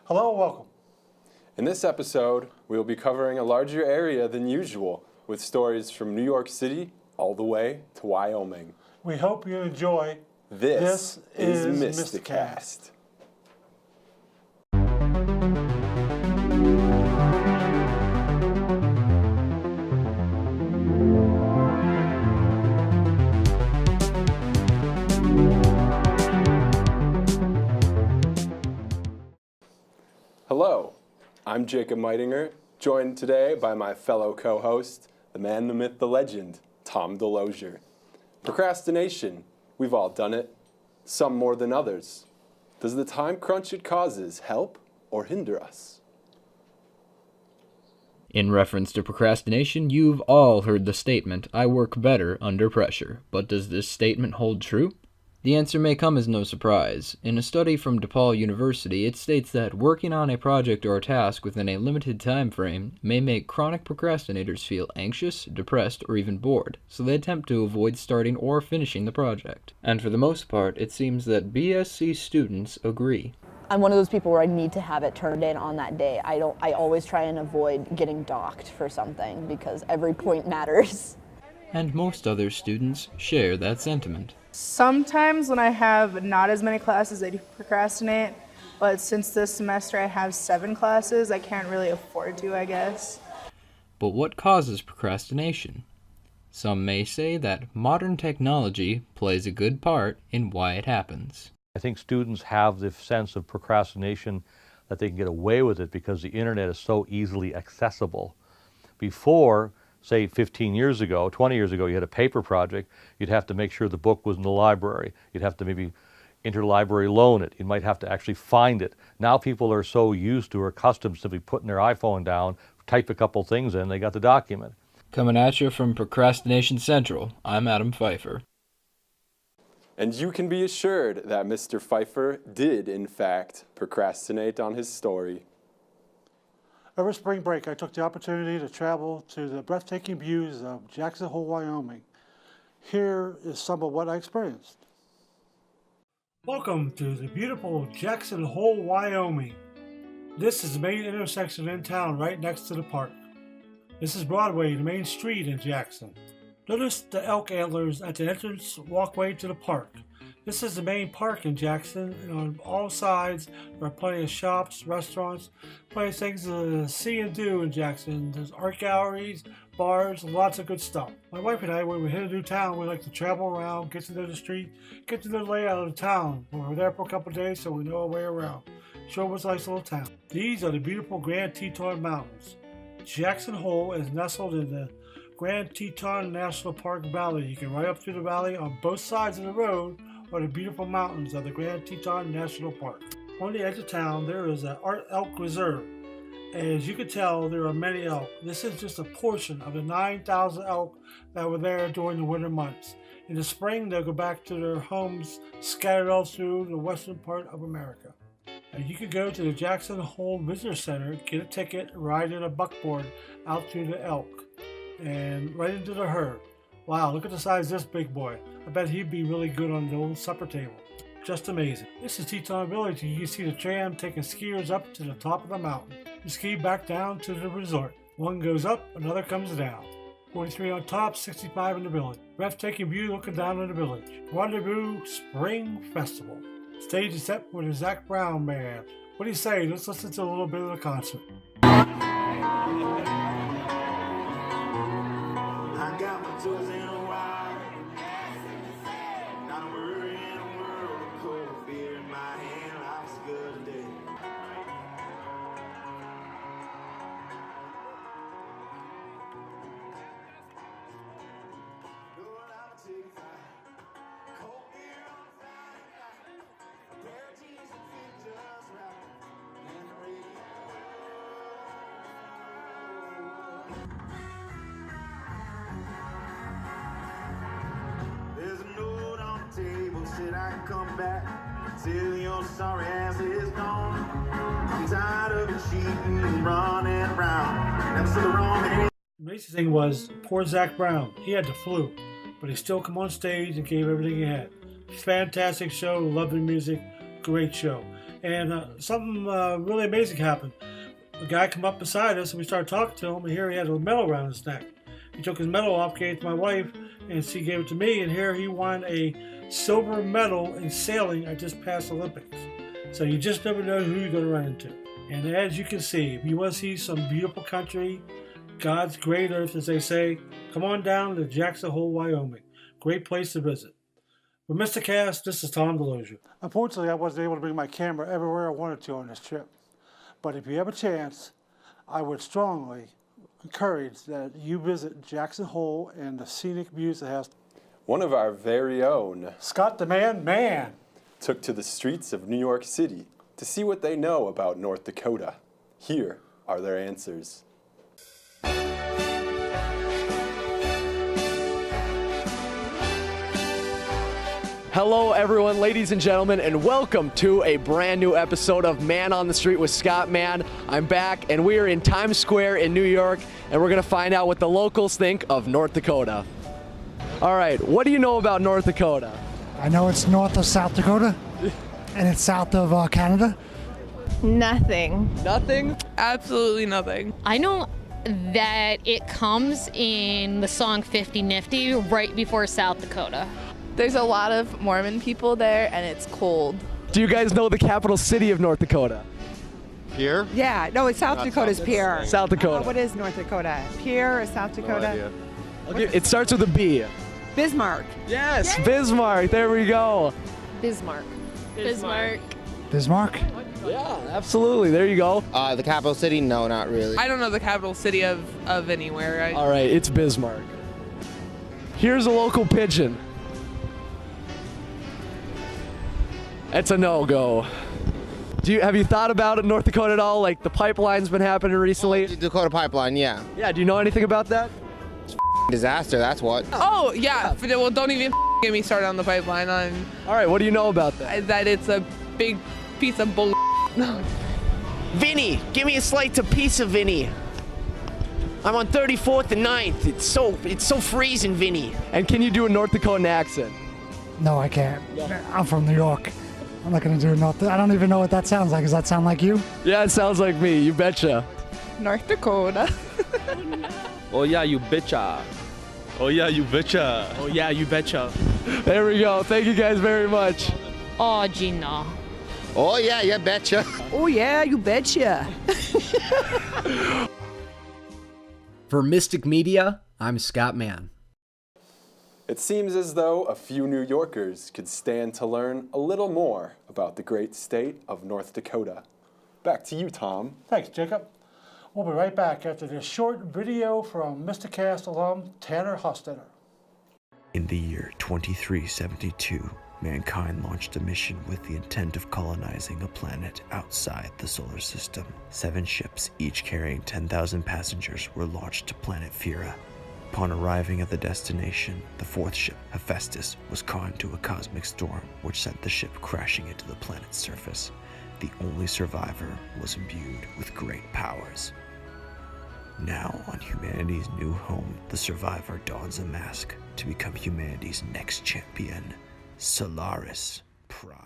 Hello and welcome. In this episode, we will be covering a larger area than usual with stories from New York City all the way to Wyoming. We hope you enjoy. This is MystiCast. Hello, I'm Jacob Meitinger, joined today by my fellow co-host, the man, the myth, the legend, Tom Delosier. Procrastination, we've all done it, some more than others. Does the time crunch it causes help or hinder us? In reference to procrastination, you've all heard the statement, "I work better under pressure." But does this statement hold true? The answer may come as no surprise. In a study from DePaul University, it states that working on a project or a task within a limited time frame may make chronic procrastinators feel anxious, depressed, or even bored, so they attempt to avoid starting or finishing the project. And for the most part, it seems that BSc students agree. I'm one of those people where I need to have it turned in on that day. I always try and avoid getting docked for something because every point matters. And most other students share that sentiment. Sometimes when I have not as many classes, I do procrastinate, but since this semester I have 7 classes, I can't really afford to, I guess. But what causes procrastination? Some may say that modern technology plays a good part in why it happens. I think students have the sense of procrastination that they can get away with it because the internet is so easily accessible. Before, say 15 years ago, 20 years ago, you had a paper project, you'd have to make sure the book was in the library. You'd have to maybe interlibrary loan it. You might have to actually find it. Now people are so used to or accustomed to simply putting their iPhone down, type a couple things in, they got the document. Coming at you from Procrastination Central, I'm Adam Pfeiffer. And you can be assured that Mr. Pfeiffer did, in fact, procrastinate on his story. Over spring break, I took the opportunity to travel to the breathtaking views of Jackson Hole, Wyoming. Here is some of what I experienced. Welcome to the beautiful Jackson Hole, Wyoming. This is the main intersection in town right next to the park. This is Broadway, the main street in Jackson. Notice the elk antlers at the entrance walkway to the park. This is the main park in Jackson, and on all sides there are plenty of shops, restaurants, plenty of things to see and do in Jackson. There's art galleries, bars, lots of good stuff. My wife and I, when we hit a new town, we like to travel around, get to know the street, get to know the layout of the town. We're there for a couple of days so we know our way around. Show us a nice little town. These are the beautiful Grand Teton Mountains. Jackson Hole is nestled in the Grand Teton National Park Valley. You can ride up through the valley on both sides of the road are the beautiful mountains of the Grand Teton National Park. On the edge of town, there is an elk reserve. And as you can tell, there are many elk. This is just a portion of the 9,000 elk that were there during the winter months. In the spring, they'll go back to their homes scattered all through the western part of America. And you can go to the Jackson Hole Visitor Center, get a ticket, ride in a buckboard out through the elk and right into the herd. Wow, look at the size of this big boy. I bet he'd be really good on the old supper table. Just amazing. This is Teton Village. You can see the tram taking skiers up to the top of the mountain. You ski back down to the resort. One goes up, another comes down. 43 on top, 65 in the village. Breathtaking view looking down on the village. Rendezvous Spring Festival. Stage is set with the Zac Brown Band. What do you say? Let's listen to a little bit of the concert. I got my toes in a wire. Not a worry in the world. Cold beer in my hand. Life's good today. There's a note on the table, said I can come back till your sorry ass is gone. I'm tired of it cheating and running around. Never said the wrong thing. The amazing thing was, poor Zac Brown, he had the flu, but he still come on stage and gave everything he had. Fantastic show, lovely music, great show. And something really amazing happened. A guy come up beside us and we started talking to him, and here he had a medal around his neck. He took his medal off, gave it to my wife, and she gave it to me, and here he won a silver medal in sailing at this past Olympics. So you just never know who you're going to run into. And as you can see, if you want to see some beautiful country, God's great earth, as they say, come on down to Jackson Hole, Wyoming. Great place to visit. For MystiCast, this is Tom DeLozier. Unfortunately, I wasn't able to bring my camera everywhere I wanted to on this trip. But if you have a chance, I would strongly encourage that you visit Jackson Hole and the scenic views it has. One of our very own, Scott the Man, took to the streets of New York City to see what they know about North Dakota. Here are their answers. Hello, everyone, ladies and gentlemen, and welcome to a brand new episode of Man on the Street with Scott Man. I'm back, and we are in Times Square in New York, and we're going to find out what the locals think of North Dakota. All right, what do you know about North Dakota? I know it's north of South Dakota, and it's south of Canada. Nothing. Nothing? Absolutely nothing. I know that it comes in the song 50 Nifty right before South Dakota. There's a lot of Mormon people there, and it's cold. Do you guys know the capital city of North Dakota? Pierre? Yeah, no, it's South Dakota's Pierre. South Dakota. What is North Dakota? Pierre or South Dakota? No idea. It starts with a B. Bismarck. Yes, Bismarck. There we go. Bismarck. Bismarck. Bismarck? Yeah, absolutely. There you go. The capital city? No, not really. I don't know the capital city of anywhere. All right, it's Bismarck. Here's a local pigeon. It's a no-go. Have you thought about it, North Dakota at all? Like the pipeline's been happening recently. Dakota pipeline, yeah. Yeah, do you know anything about that? Disaster, that's what. Oh, yeah. Well, don't even get me started on the pipeline. All right, what do you know about that? That it's a big piece of bull. Vinny, give me a slice of pizza, Vinny. I'm on 34th and 9th. It's so freezing, Vinny. And can you do a North Dakotan accent? No, I can't. I'm from New York. I'm not going to do North. I don't even know what that sounds like. Does that sound like you? Yeah, it sounds like me. You betcha. North Dakota. Oh yeah, you betcha. Oh yeah, you betcha. Oh yeah, you betcha. There we go. Thank you guys very much. Oh, Gina. Oh, yeah, you betcha. Oh, yeah, you betcha. For Mystic Media, I'm Scott Mann. It seems as though a few New Yorkers could stand to learn a little more about the great state of North Dakota. Back to you, Tom. Thanks, Jacob. We'll be right back after this short video from MystiCast alum Tanner Hostetter. In the year 2372, mankind launched a mission with the intent of colonizing a planet outside the solar system. 7 ships, each carrying 10,000 passengers, were launched to planet Fira. Upon arriving at the destination, the 4th ship, Hephaestus, was caught into a cosmic storm which sent the ship crashing into the planet's surface. The only survivor was imbued with great powers. Now, on humanity's new home, the survivor dons a mask to become humanity's next champion, Solaris Prime.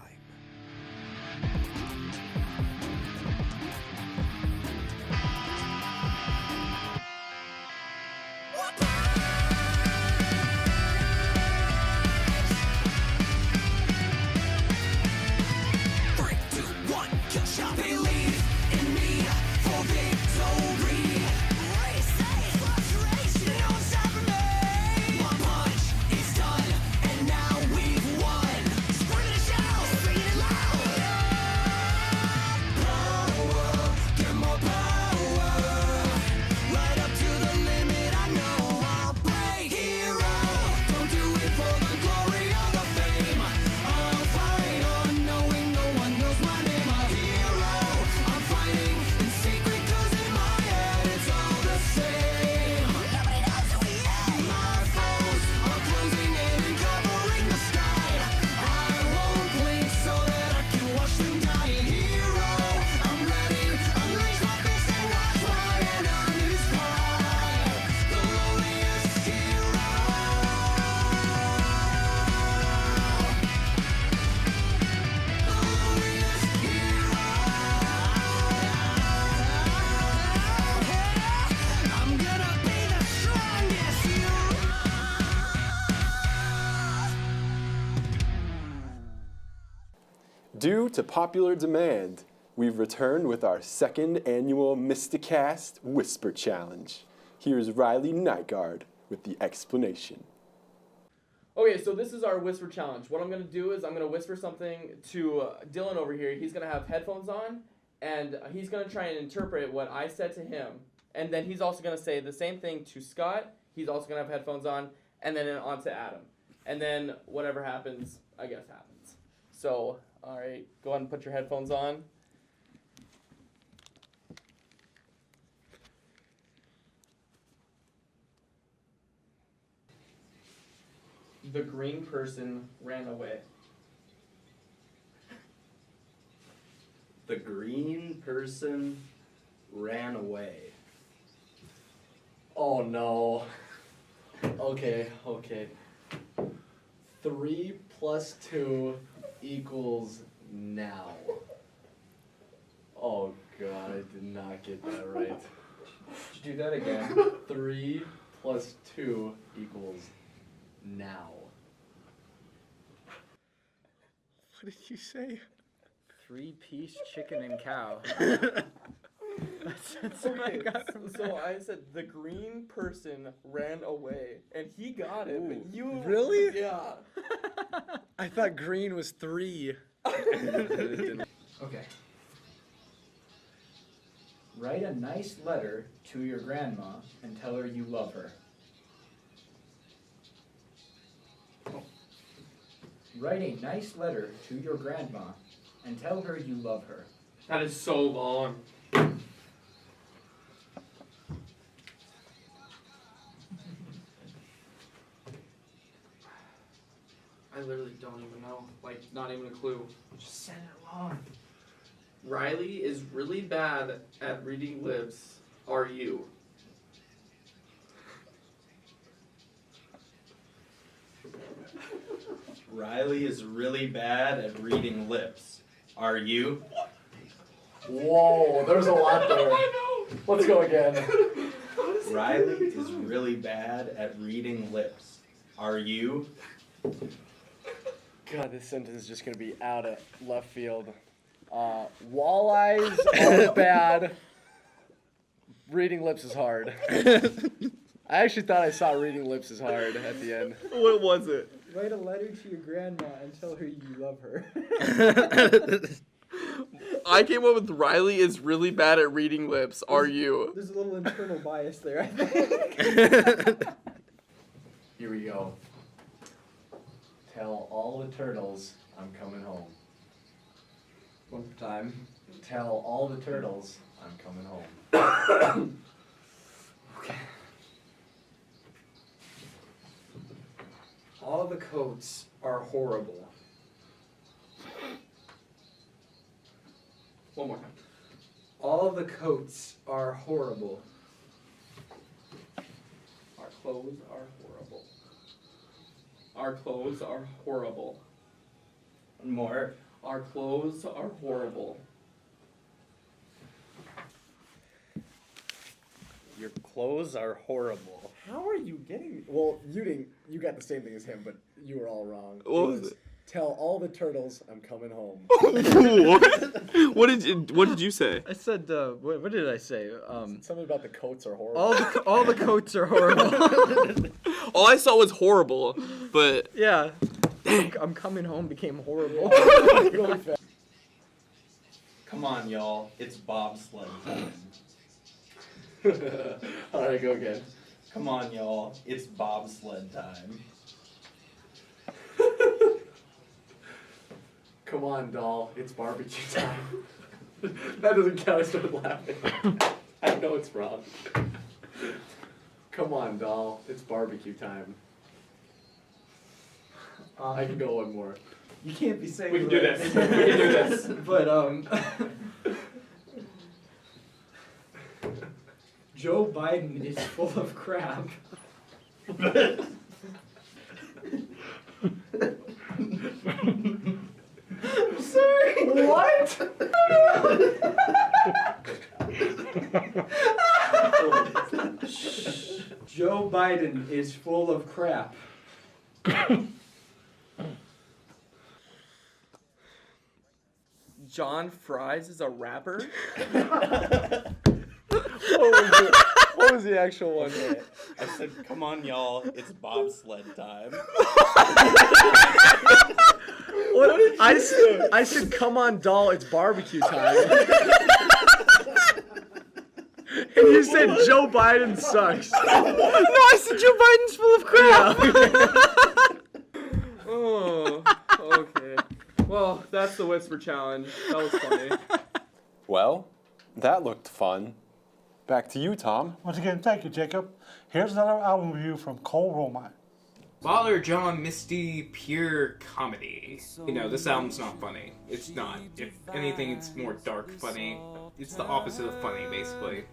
to popular demand, we've returned with our second annual MystiCast Whisper Challenge. Here's Riley Nightguard with the explanation. Okay, so this is our whisper challenge. What I'm going to do is I'm going to whisper something to Dylan over here. He's going to have headphones on, and he's going to try and interpret what I said to him. And then he's also going to say the same thing to Scott. He's also going to have headphones on, and then on to Adam. And then whatever happens, I guess happens. So, all right, go ahead and put your headphones on. The green person ran away. The green person ran away. Oh no. Okay. 3 plus 2 equals now. Oh god, I did not get that right. Did you do that again? 3 plus 2 equals now. What did you say? 3-piece chicken and cow. That's what I got from so I said the green person ran away, and he got it, but you... Really? Yeah. I thought green was 3. Okay. Write a nice letter to your grandma and tell her you love her. Write a nice letter to your grandma and tell her you love her. That is so long. I literally don't even know. Like, not even a clue. Just send it along. Riley is really bad at reading lips. Are you? Riley is really bad at reading lips. Are you? Whoa, there's a lot there. Let's go again. Riley is really bad at reading lips. Are you? God, this sentence is just going to be out of left field. Walleyes are bad. Reading lips is hard. I actually thought I saw reading lips is hard at the end. What was it? Write a letter to your grandma and tell her you love her. I came up with Riley is really bad at reading lips. Are you? There's a little internal bias there, I think. Here we go. Tell all the turtles I'm coming home. One more time. Tell all the turtles I'm coming home. Okay. All the coats are horrible. One more time. All the coats are horrible. Our clothes are horrible. Our clothes are horrible. One more. Our clothes are horrible. Your clothes are horrible. How are you getting? Well, you didn't. You got the same thing as him, but you were all wrong. What was it? Tell all the turtles I'm coming home. What did you say? I said, what did I say? Something about the coats are horrible. All the coats are horrible. All I saw was horrible, but Yeah. I'm coming home became horrible. Really fast. Come on, y'all. It's bobsled time. All right, go again. Come on, y'all. It's bobsled time. Come on, doll. It's barbecue time. That doesn't count. I started laughing. I know it's wrong. Come on, doll. It's barbecue time. I can go one more. You can't be saying We can do this. We can do this. But Joe Biden is full of crap. Sorry. What? Joe Biden is full of crap. John Fries is a rapper? What was the actual one? Okay. I said, come on, y'all, it's bobsled time. I said, come on, doll, it's barbecue time. And you said Joe Biden sucks. No, I said Joe Biden's full of crap. Oh, okay. Well, that's the Whisper Challenge. That was funny. Well, that looked fun. Back to you, Tom. Once again, thank you, Jacob. Here's another album review from Cole Romine. Father John Misty, pure comedy. You know, this album's not funny. It's not. If anything, it's more dark funny. It's the opposite of funny, basically.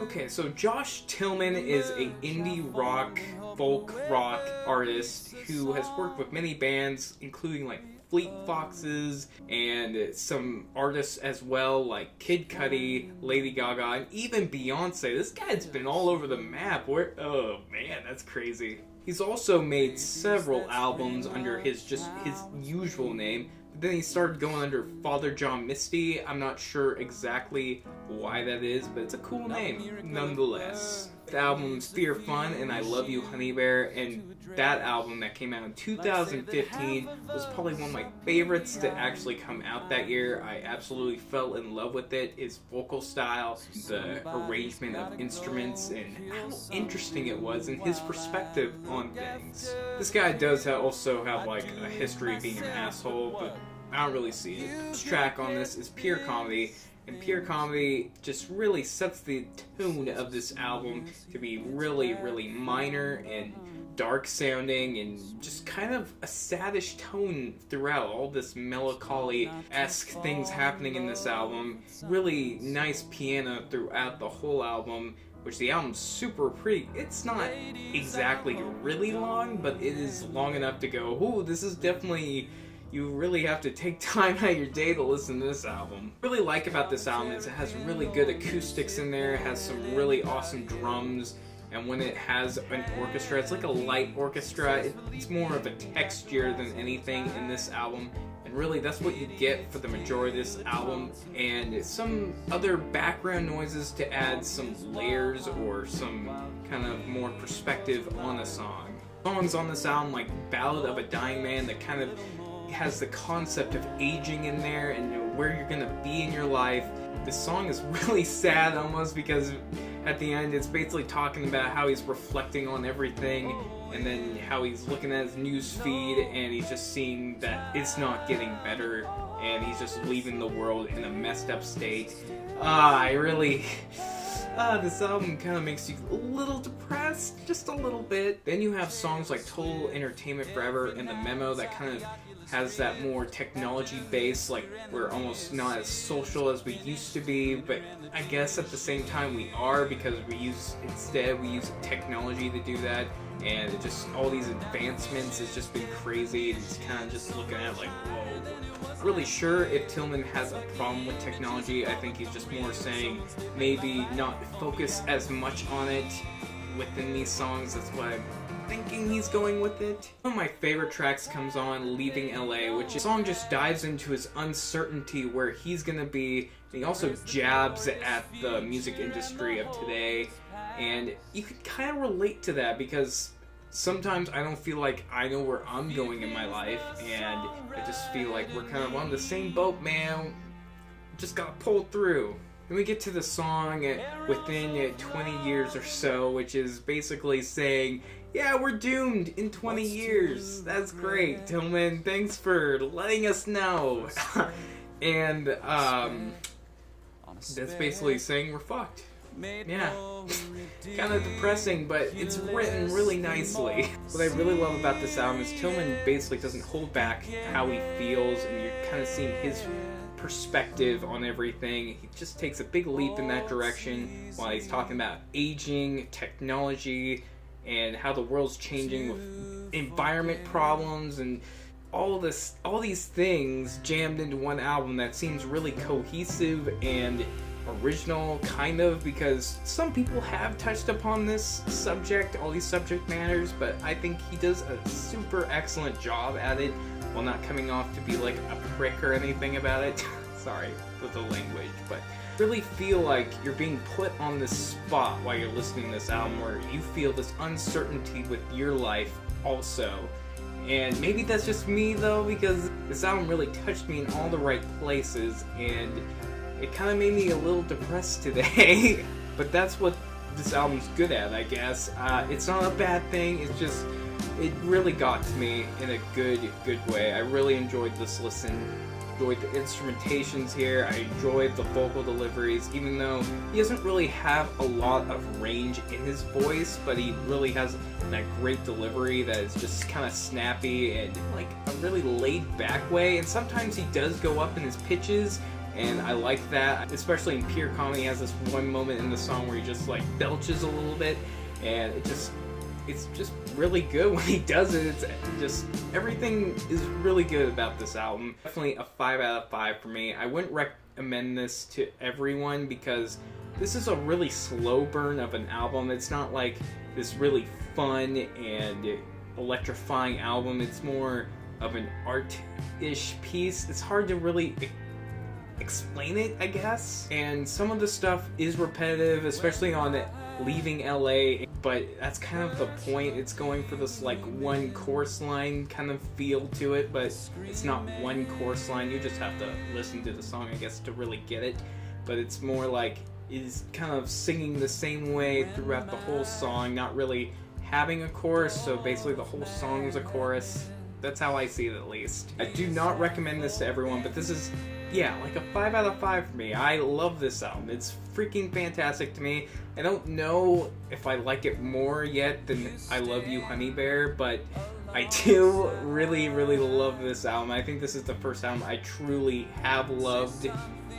Okay, so Josh Tillman is a indie rock, folk rock artist who has worked with many bands, including like Fleet Foxes and some artists as well, like Kid Cudi, Lady Gaga, and even Beyonce. This guy's been all over the map. Oh man, that's crazy. He's also made several albums under his usual name, but then he started going under Father John Misty. I'm not sure exactly why that is, but it's a cool name nonetheless. The album's Fear Fun and I Love You Honey Bear, and that album that came out in 2015 was probably one of my favorites to actually come out that year. I absolutely fell in love with it. Its vocal style, the arrangement of instruments, and how interesting it was and his perspective on things. This guy does also have like a history of being an asshole, but I don't really see it. This track on this is Pure Comedy. And Pure Comedy just really sets the tone of this album to be really, really minor and dark sounding and just kind of a saddish tone throughout. All this melancholy-esque things happening in this album. Really nice piano throughout the whole album, which the album's super pretty. It's not exactly really long, but it is long enough to go, ooh, this is definitely... You really have to take time out of your day to listen to this album. What I really like about this album is it has really good acoustics in there, it has some really awesome drums, and when it has an orchestra, it's like a light orchestra. It's more of a texture than anything in this album, and really that's what you get for the majority of this album, and some other background noises to add some layers or some kind of more perspective on a song. Songs on this album like Ballad of a Dying Man that kind of has the concept of aging in there and you know, where you're gonna be in your life. The song is really sad almost because at the end it's basically talking about how he's reflecting on everything and then how he's looking at his news feed and he's just seeing that it's not getting better and he's just leaving the world in a messed up state. This album kind of makes you a little depressed, just a little bit. Then you have songs like Total Entertainment Forever and The Memo that kind of has that more technology base, like we're almost not as social as we used to be, but I guess at the same time we are because we use technology to do that, and it just, all these advancements has just been crazy, and it's kind of just looking at it like, whoa. Not really sure if Tillman has a problem with technology. I think he's just more saying maybe not focus as much on it within these songs. That's what I'm thinking he's going with it. One of my favorite tracks comes on Leaving LA, which the song just dives into his uncertainty where he's gonna be. And he also jabs at the music industry of today, and you can kind of relate to that because sometimes I don't feel like I know where I'm going in my life, and I just feel like we're kind of on the same boat, man. Just gotta pull through. Then we get to the song Within 20 Years or So, which is basically saying, yeah, we're doomed in 20 years. That's great, Tillman. Thanks for letting us know. And that's basically saying we're fucked. Yeah. Kind of depressing, but it's written really nicely. What I really love about this album is Tillman basically doesn't hold back how he feels, and you're kind of seeing his perspective on everything. He just takes a big leap in that direction while he's talking about aging, technology, and how the world's changing with environment problems and all these things jammed into one album that seems really cohesive and original, kind of, because some people have touched upon this subject, all these subject matters, but I think he does a super excellent job at it while not coming off to be like a prick or anything about it. sorry for the language, but really feel like you're being put on the spot while you're listening to this album, where you feel this uncertainty with your life also. And maybe that's just me though, because this album really touched me in all the right places, and it kind of made me a little depressed today. But that's what this album's good at, I guess. It's not a bad thing, it's just, it really got to me in a good way. I really enjoyed this listen. Enjoyed the instrumentations here. I enjoyed the vocal deliveries, even though he doesn't really have a lot of range in his voice, but he really has that great delivery that is just kind of snappy and like a really laid back way. And sometimes he does go up in his pitches, and I like that, especially in Pure Comedy. He has this one moment in the song where he just like belches a little bit, and it's just really good when he does it. It's just, everything is really good about this album. Definitely a 5 out of 5 for me. I wouldn't recommend this to everyone because this is a really slow burn of an album. It's not like this really fun and electrifying album. It's more of an art-ish piece. It's hard to really explain it, I guess. And some of the stuff is repetitive, especially on Leaving LA, but that's kind of the point. It's going for this like one chorus line kind of feel to it, but it's not one chorus line. You just have to listen to the song, I guess, to really get it. But it's more like is kind of singing the same way throughout the whole song, not really having a chorus, so basically the whole song is a chorus. That's how I see it, at least. I do not recommend this to everyone, but this is, yeah, like a 5 out of 5 for me. I love this album. It's freaking fantastic to me. I don't know if I like it more yet than I Love You, Honey Bear, but I do really, really love this album. I think this is the first album I truly have loved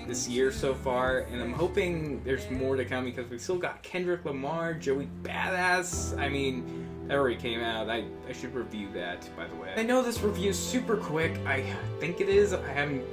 this year so far, and I'm hoping there's more to come because we've still got Kendrick Lamar, Joey Badass. I mean, that already came out. I should review that, by the way. I know this review is super quick. I think it is. I haven't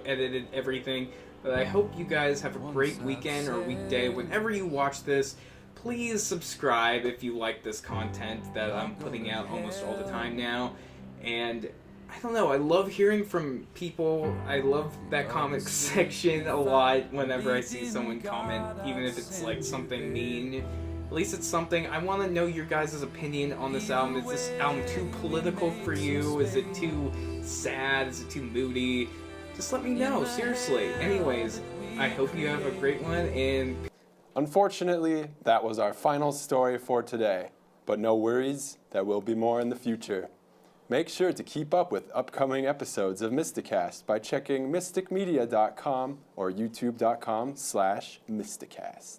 edited everything, but I hope you guys have a great weekend or weekday whenever you watch this. Please subscribe if you like this content that I'm putting out almost all the time now. And I don't know, I love hearing from people. I love that comment section a lot whenever I see someone comment, even if it's like something mean. At least it's something. I want to know your guys' opinion on this album. Is this album too political for you? Is it too sad? Is it too moody? Just let me know, seriously. Anyways, I hope you have a great one, and Unfortunately, that was our final story for today, but no worries, there will be more in the future. Make sure to keep up with upcoming episodes of MystiCast by checking mysticmedia.com or youtube.com/MystiCast.